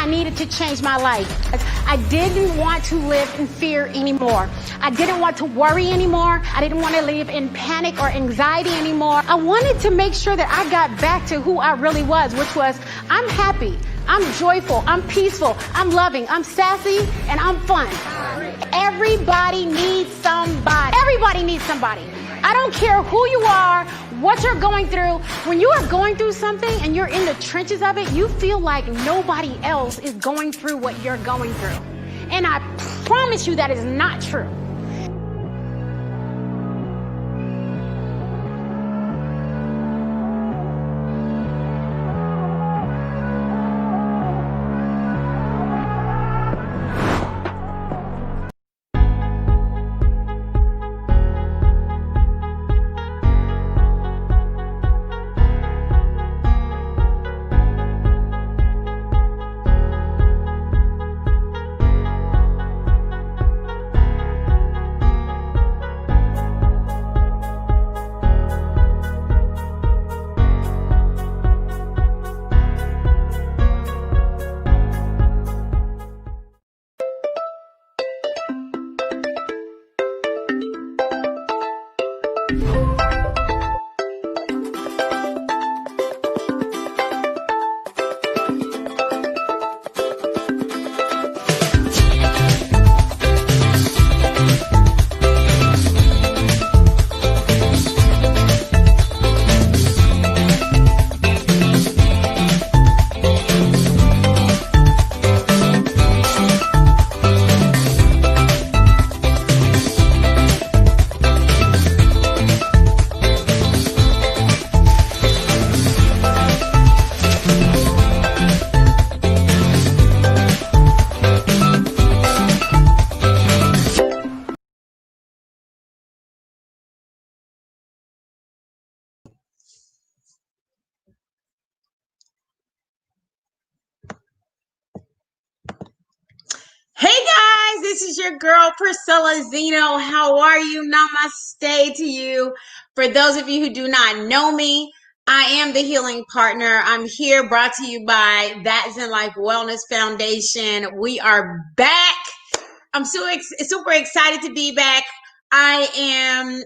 I needed to change my life. I didn't want to live in fear anymore. I didn't want to worry anymore. I didn't want to live in panic or anxiety anymore. I wanted to make sure that I got back to who I really was, which was I'm happy, I'm joyful, I'm peaceful, I'm loving, I'm sassy, and I'm fun. Everybody needs somebody. Everybody needs somebody. I don't care who you are, what you're going through. When you are going through something and you're in the trenches of it, you feel like nobody else is going through what you're going through. And I promise you that is not true. Hey guys, this is your girl Priscilla Zeno. How are you? Namaste to you. For those of you who do not know me, I am the healing partner. I'm here brought to you by That Zen Life Wellness Foundation. We are back. I'm super excited to be back. I am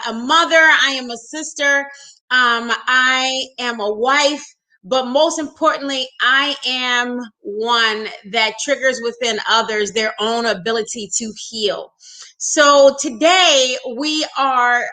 a mother. I am a sister. I am a wife. But most importantly, I am one that triggers within others their own ability to heal. So today we are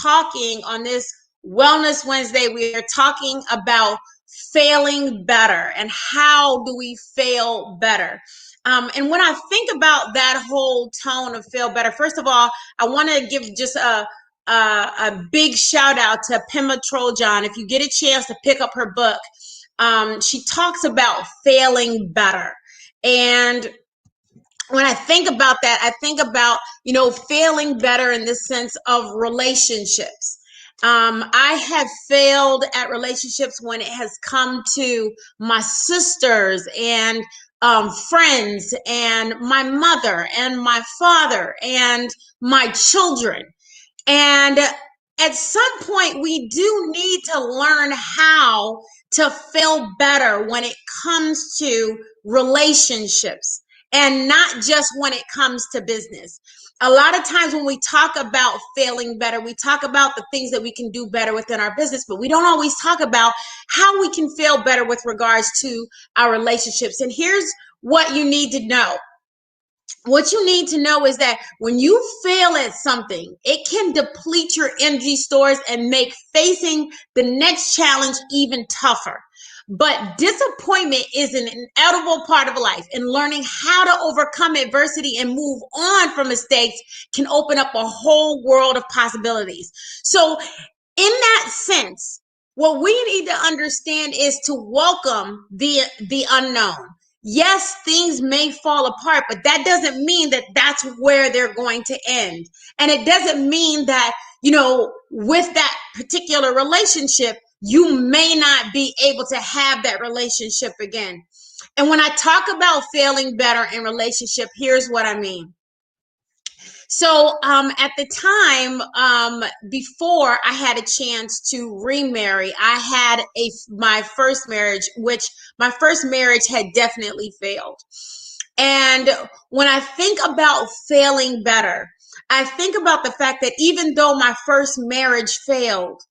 talking on this Wellness Wednesday. We are talking about failing better and how do we fail better. And when I think about that whole tone of fail better, first of all, I want to give just a big shout out to Pema Troljan. If you get a chance to pick up her book, she talks about failing better. And when I think about that, I think about, failing better in the sense of relationships. I have failed at relationships when it has come to my sisters and friends and my mother and my father and my children. And at some point, we do need to learn how to feel better when it comes to relationships and not just when it comes to business. A lot of times when we talk about failing better, we talk about the things that we can do better within our business, but we don't always talk about how we can feel better with regards to our relationships. And here's what you need to know. What you need to know is that when you fail at something, it can deplete your energy stores and make facing the next challenge even tougher. But disappointment is an inevitable part of life, and learning how to overcome adversity and move on from mistakes can open up a whole world of possibilities. So in that sense, what we need to understand is to welcome the unknown. Yes, things may fall apart, but that doesn't mean that that's where they're going to end. And it doesn't mean that, with that particular relationship, you may not be able to have that relationship again. And when I talk about failing better in relationship, here's what I mean. So at the time, before I had a chance to remarry, I had my first marriage, which my first marriage had definitely failed. And when I think about failing better, I think about the fact that even though my first marriage failed,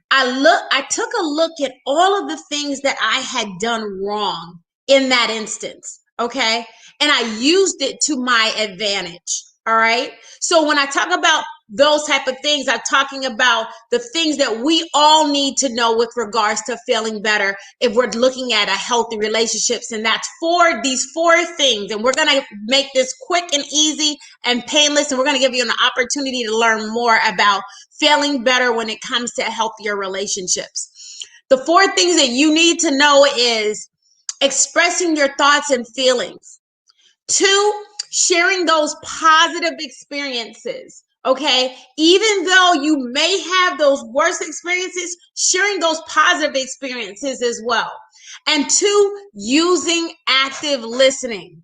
I took a look at all of the things that I had done wrong in that instance, okay? And I used it to my advantage, all right? So when I talk about those type of things, I'm talking about the things that we all need to know with regards to feeling better if we're looking at a healthy relationships. And that's these four things. And we're going to make this quick and easy and painless. And we're going to give you an opportunity to learn more about feeling better when it comes to healthier relationships. The four things that you need to know is expressing your thoughts and feelings. 2, sharing those positive experiences. Okay, even though you may have those worst experiences, sharing those positive experiences as well. And 2, using active listening.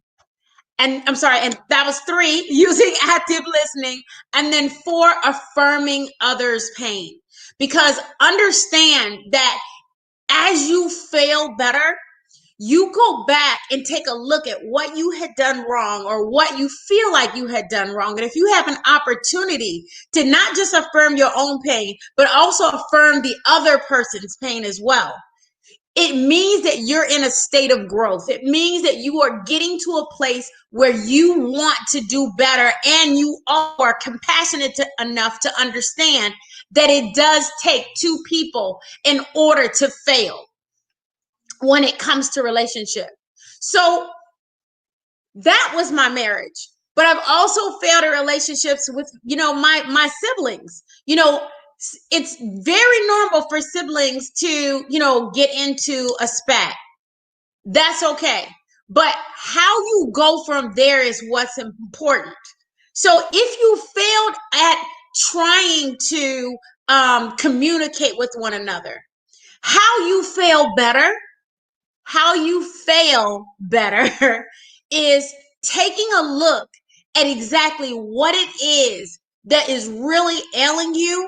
And I'm sorry, and that was 3, using active listening. And then 4, affirming others' pain. Because understand that as you fail better, you go back and take a look at what you had done wrong or what you feel like you had done wrong. And if you have an opportunity to not just affirm your own pain, but also affirm the other person's pain as well, it means that you're in a state of growth. It means that you are getting to a place where you want to do better, and you are compassionate enough to understand that it does take 2 people in order to fail when it comes to relationship. So that was my marriage. But I've also failed in relationships with, my siblings. It's very normal for siblings to, get into a spat. That's okay. But how you go from there is what's important. So if you failed at trying to communicate with one another, how you fail better is taking a look at exactly what it is that is really ailing you.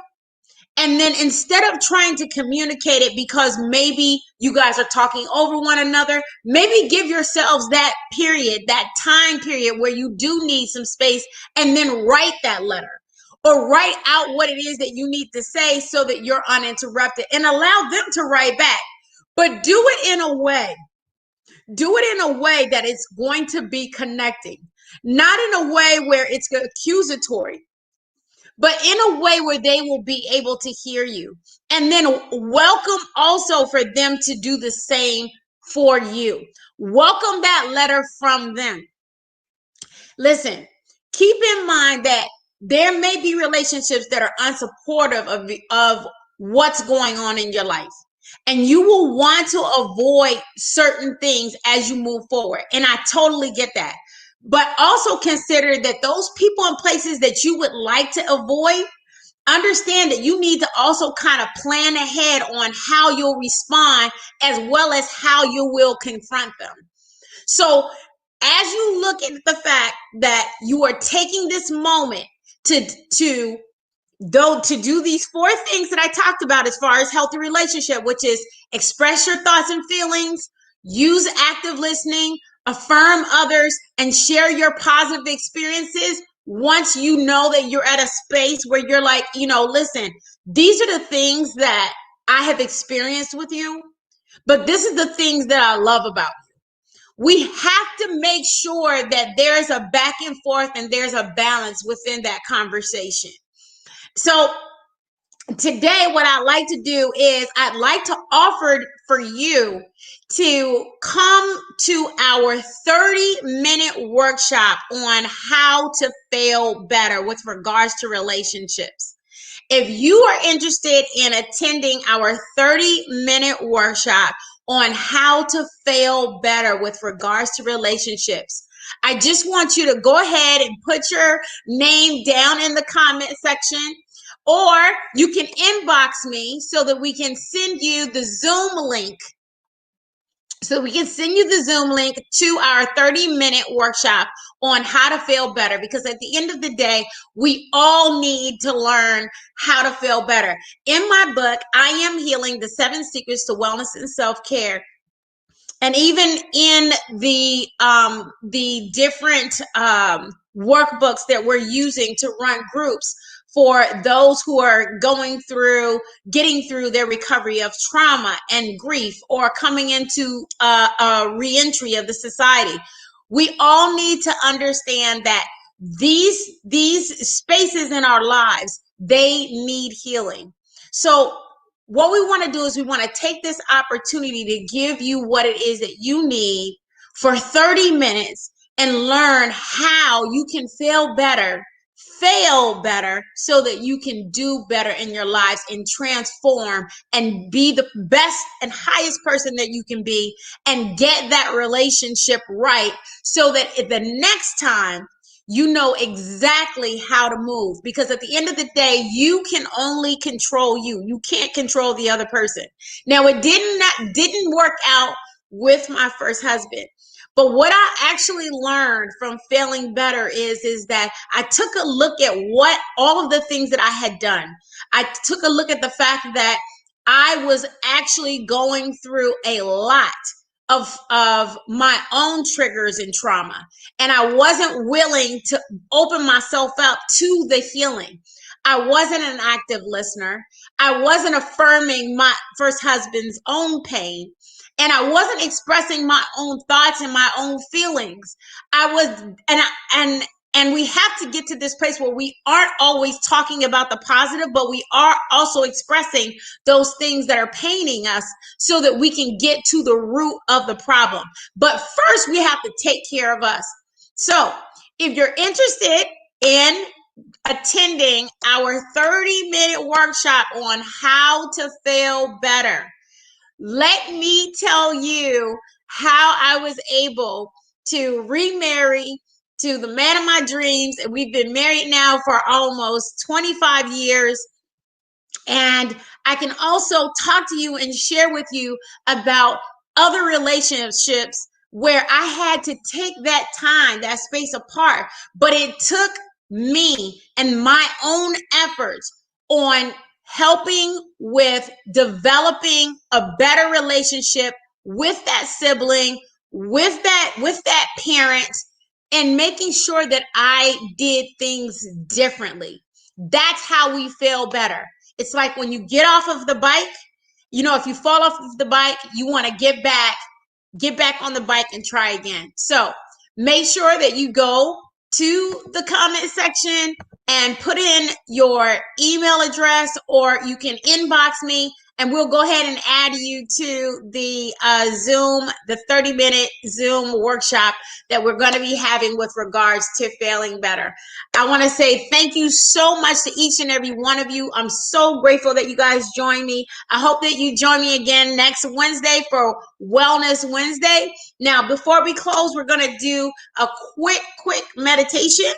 And then instead of trying to communicate it because maybe you guys are talking over one another, maybe give yourselves that period, that time period where you do need some space, and then write that letter or write out what it is that you need to say so that you're uninterrupted, and allow them to write back. But do it in a way that it's going to be connecting, not in a way where it's accusatory, but in a way where they will be able to hear you. And then welcome also for them to do the same for you. Welcome that letter from them. Listen, keep in mind that there may be relationships that are unsupportive of what's going on in your life. And you will want to avoid certain things as you move forward. And I totally get that. But also consider that those people and places that you would like to avoid, understand that you need to also kind of plan ahead on how you'll respond, as well as how you will confront them. So as you look at the fact that you are taking this moment to do these 4 things that I talked about as far as healthy relationship, which is express your thoughts and feelings, use active listening, affirm others, and share your positive experiences. Once you know that you're at a space where you're like, listen, these are the things that I have experienced with you, but this is the things that I love about you. We have to make sure that there's a back and forth and there's a balance within that conversation. So today, what I'd like to do is I'd like to offer for you to come to our 30-minute workshop on how to fail better with regards to relationships. If you are interested in attending our 30-minute workshop on how to fail better with regards to relationships, I just want you to go ahead and put your name down in the comment section, or you can inbox me so that we can send you the Zoom link So we can send you the Zoom link to our 30-minute workshop on how to feel better, because at the end of the day, we all need to learn how to feel better. In my book, I Am Healing: The 7 Secrets to Wellness and Self-Care, and even in the different workbooks that we're using to run groups for those who are getting through their recovery of trauma and grief, or coming into a reentry of the society, we all need to understand that these spaces in our lives, they need healing. So what we want to do is we want to take this opportunity to give you what it is that you need for 30 minutes and learn how you can fail better, so that you can do better in your lives and transform and be the best and highest person that you can be, and get that relationship right, so that the next time you know exactly how to move. Because at the end of the day, you can only control you. You can't control the other person. Now, it didn't work out with my first husband. But what I actually learned from failing better is that I took a look at what all of the things that I had done. I took a look at the fact that I was actually going through a lot of my own triggers and trauma, and I wasn't willing to open myself up to the healing. I wasn't an active listener. I wasn't affirming my first husband's own pain, and I wasn't expressing my own thoughts and my own feelings. I was, and we have to get to this place where we aren't always talking about the positive, but we are also expressing those things that are paining us, so that we can get to the root of the problem. But first, we have to take care of us. So if you're interested in attending our 30-minute workshop on how to fail better, let me tell you how I was able to remarry to the man of my dreams. And we've been married now for almost 25 years. And I can also talk to you and share with you about other relationships where I had to take that time, that space apart. But it took me and my own efforts on helping with developing a better relationship with that sibling, with that parent, and making sure that I did things differently. That's how we feel better. It's like when you get off of the bike, if you fall off of the bike, you want to get back on the bike and try again. So make sure that you go to the comment section and put in your email address, or you can inbox me, and we'll go ahead and add you to the Zoom, the 30-minute Zoom workshop that we're going to be having with regards to failing better. I want to say thank you so much to each and every one of you. I'm so grateful that you guys joined me. I hope that you join me again next Wednesday for Wellness Wednesday. Now, before we close, we're going to do a quick meditation.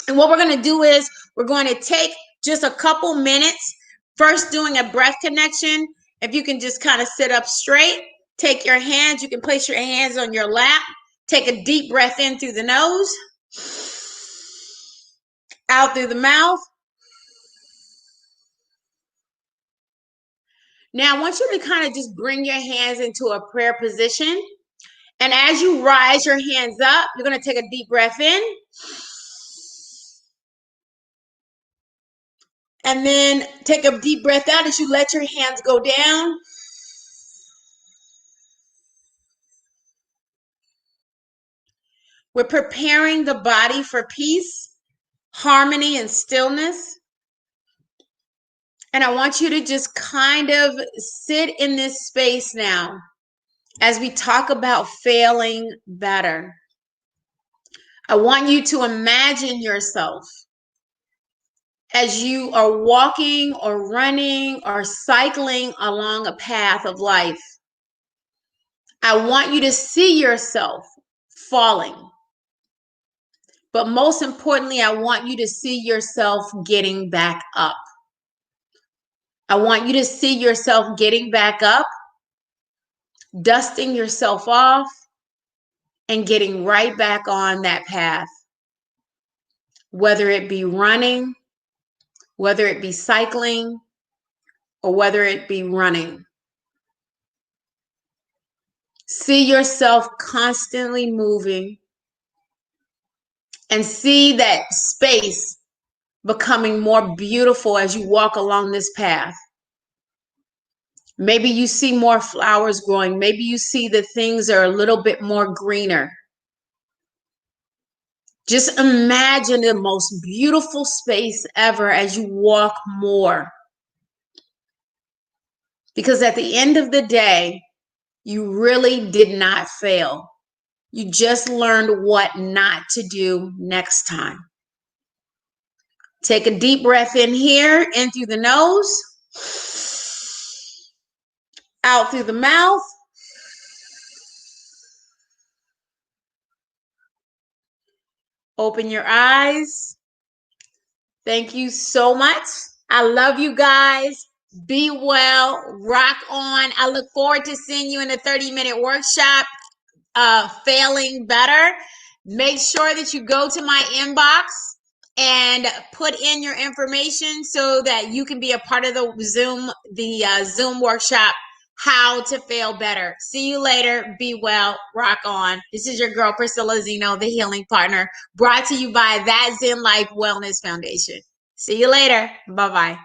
And what we're going to do is we're going to take just a couple minutes, first doing a breath connection. If you can just kind of sit up straight, take your hands. You can place your hands on your lap. Take a deep breath in through the nose, out through the mouth. Now, I want you to kind of just bring your hands into a prayer position. And as you rise your hands up, you're going to take a deep breath in. And then take a deep breath out as you let your hands go down. We're preparing the body for peace, harmony, and stillness. And I want you to just kind of sit in this space now as we talk about failing better. I want you to imagine yourself as you are walking or running or cycling along a path of life. I want you to see yourself falling. But most importantly, I want you to see yourself getting back up. I want you to see yourself getting back up, dusting yourself off, and getting right back on that path. Whether it be running, whether it be cycling, or whether it be running. See yourself constantly moving and see that space becoming more beautiful as you walk along this path. Maybe you see more flowers growing. Maybe you see that things are a little bit more greener. Just imagine the most beautiful space ever as you walk more. Because at the end of the day, you really did not fail. You just learned what not to do next time. Take a deep breath in here, in through the nose, out through the mouth. Open your eyes. Thank you so much. I love you guys. Be well. Rock on. I look forward to seeing you in the 30-minute workshop, Failing Better. Make sure that you go to my inbox and put in your information so that you can be a part of the Zoom workshop, How to Fail Better. See you later. Be well. Rock on. This is your girl, Priscilla Zeno, the Healing Partner, brought to you by That Zen Life Wellness Foundation. See you later. Bye-bye.